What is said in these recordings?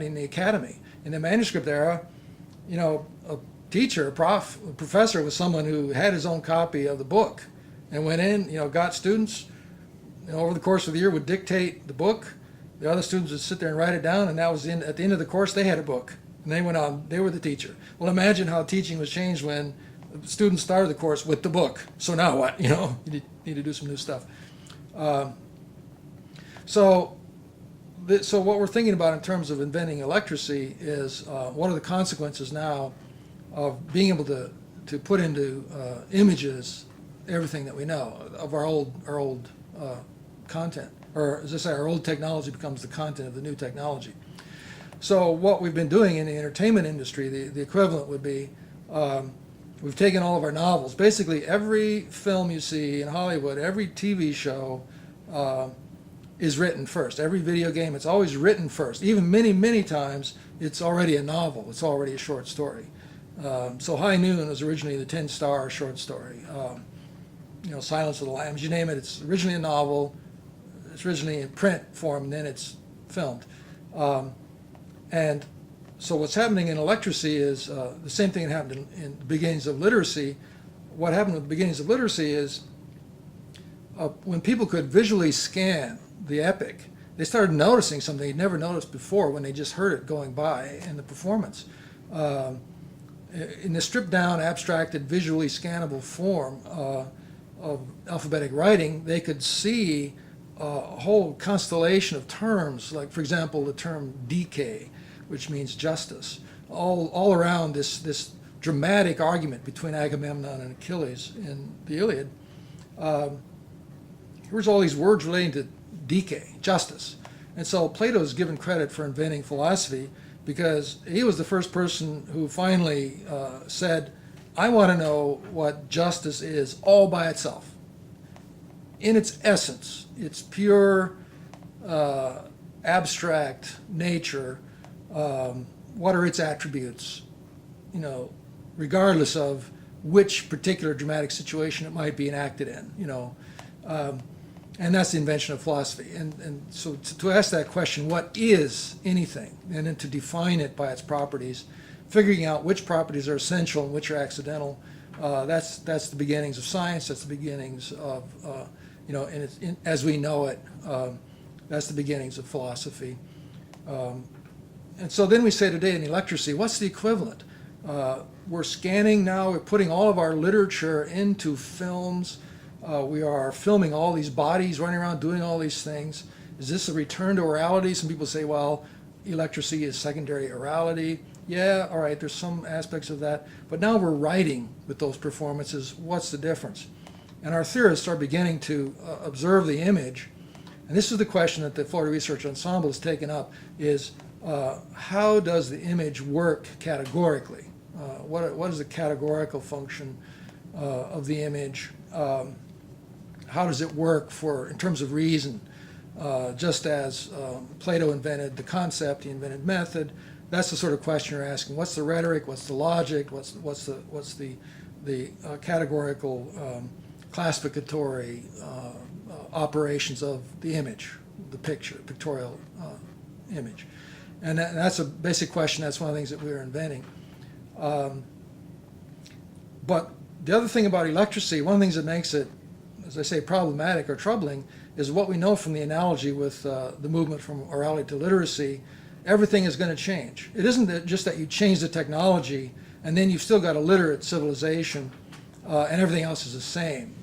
in the academy. In the manuscript era, a teacher, a professor was someone who had his own copy of the book and went in, got students, over the course of the year would dictate the book. The other students would sit there and write it down, and that was at the end of the course, they had a book. And they went on, they were the teacher. Well, imagine how teaching was changed when students started the course with the book. So now what? You need to do some new stuff. So what we're thinking about in terms of inventing electricity is what are the consequences now of being able to put into images everything that we know of our old content, or as I say, our old technology becomes the content of the new technology. So what we've been doing in the entertainment industry, the equivalent would be, we've taken all of our novels. Basically, every film you see in Hollywood, every TV show is written first. Every video game, it's always written first. Even many, many times, it's already a novel. It's already a short story. So High Noon was originally the 10-star short story. Silence of the Lambs, you name it, it's originally a novel. It's originally in print form, and then it's filmed. And so what's happening in electricity is the same thing that happened in the beginnings of literacy. What happened with the beginnings of literacy is when people could visually scan the epic, they started noticing something they'd never noticed before when they just heard it going by in the performance. In the stripped down, abstracted, visually scannable form of alphabetic writing, they could see a whole constellation of terms, like, for example, the term decay, which means justice, all around this dramatic argument between Agamemnon and Achilles in the Iliad. Here's all these words relating to decay, justice. And so Plato is given credit for inventing philosophy because he was the first person who finally said, I want to know what justice is all by itself. In its essence, its pure, abstract nature, what are its attributes, regardless of which particular dramatic situation it might be enacted in, and that's the invention of philosophy. And so to ask that question, what is anything, and then to define it by its properties, figuring out which properties are essential and which are accidental, that's the beginnings of science. That's the beginnings of as we know it, that's the beginnings of philosophy. And so then we say today in electricity, what's the equivalent? We're scanning now, we're putting all of our literature into films. We are filming all these bodies running around doing all these things. Is this a return to orality? Some people say, well, electricity is secondary orality. Yeah, all right, there's some aspects of that. But now we're writing with those performances. What's the difference? And our theorists are beginning to observe the image. And this is the question that the Florida Research Ensemble has taken up, is how does the image work categorically? What is the categorical function of the image? How does it work in terms of reason? Just as Plato invented the concept, he invented method. That's the sort of question you're asking. What's the rhetoric? What's the logic? What's the categorical classificatory operations of the image, the pictorial image? And that's a basic question. That's one of the things that we are inventing. But the other thing about electricity, one of the things that makes it, as I say, problematic or troubling, is what we know from the analogy with the movement from orality to literacy. Everything is going to change. It isn't just that you change the technology and then you've still got a literate civilization and everything else is the same.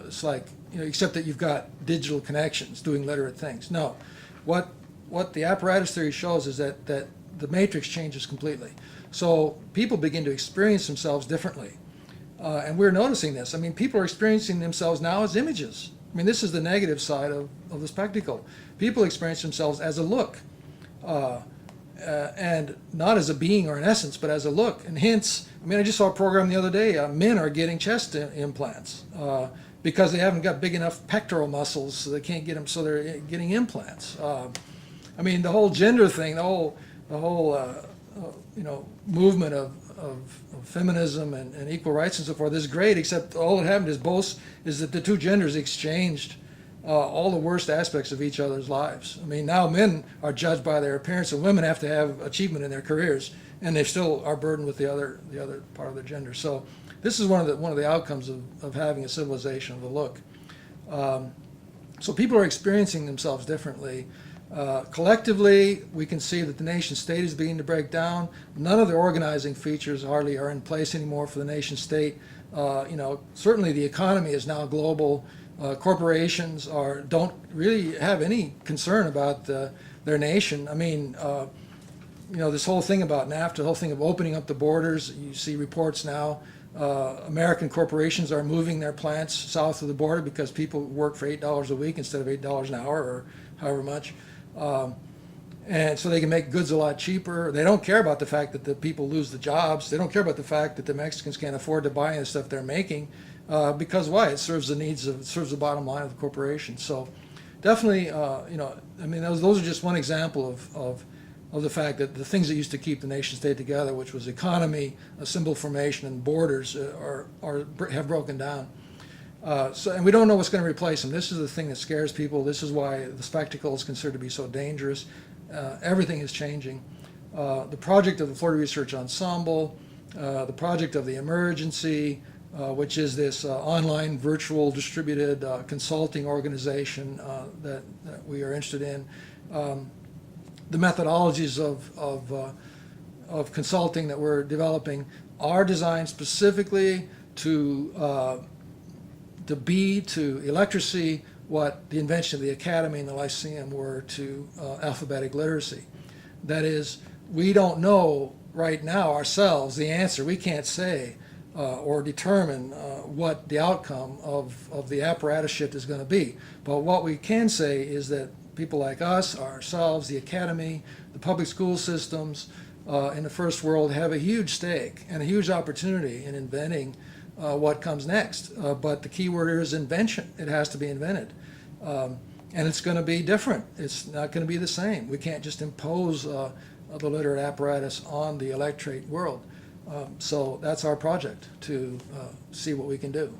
It's like, except that you've got digital connections doing literate things. No. What the apparatus theory shows is that the matrix changes completely. So people begin to experience themselves differently. And we're noticing this. People are experiencing themselves now as images. This is the negative side of the spectacle. People experience themselves as a look. And not as a being or an essence, but as a look. And hence, I just saw a program the other day, men are getting chest implants because they haven't got big enough pectoral muscles, so they can't get them, so they're getting implants. The whole gender thing, the whole movement of feminism and equal rights and so forth is great, except all that happened is that the two genders exchanged all the worst aspects of each other's lives. I mean, now men are judged by their appearance, and women have to have achievement in their careers, and they still are burdened with the other part of their gender. So this is one of the outcomes of having a civilization of the look. So people are experiencing themselves differently. Collectively, we can see that the nation state is beginning to break down. None of the organizing features hardly are in place anymore for the nation state. Certainly the economy is now global. Corporations don't really have any concern about their nation. I mean, this whole thing about NAFTA, the whole thing of opening up the borders. You see reports now. American corporations are moving their plants south of the border because people work for $8 a week instead of $8 an hour or however much. And so they can make goods a lot cheaper. They don't care about the fact that the people lose the jobs. They don't care about the fact that the Mexicans can't afford to buy the stuff they're making. Because why? It serves the bottom line of the corporation. So definitely, those are just one example of the fact that the things that used to keep the nation state together, which was economy, symbol formation, and borders, have broken down. And we don't know what's going to replace them. This is the thing that scares people. This is why the spectacle is considered to be so dangerous. Everything is changing. The project of the Florida Research Ensemble, the project of the Emergency, which is this online, virtual, distributed consulting organization that we are interested in. The methodologies of consulting that we're developing are designed specifically to be to illiteracy what the invention of the academy and the lyceum were to alphabetic literacy. That is, we don't know right now ourselves the answer. We can't say or determine what the outcome of the apparatus shift is going to be. But what we can say is that people like us, ourselves, the academy, the public school systems in the first world have a huge stake and a huge opportunity in inventing what comes next. But the key word is invention. It has to be invented. And it's going to be different. It's not going to be the same. We can't just impose the literate apparatus on the electorate world. So that's our project, to see what we can do.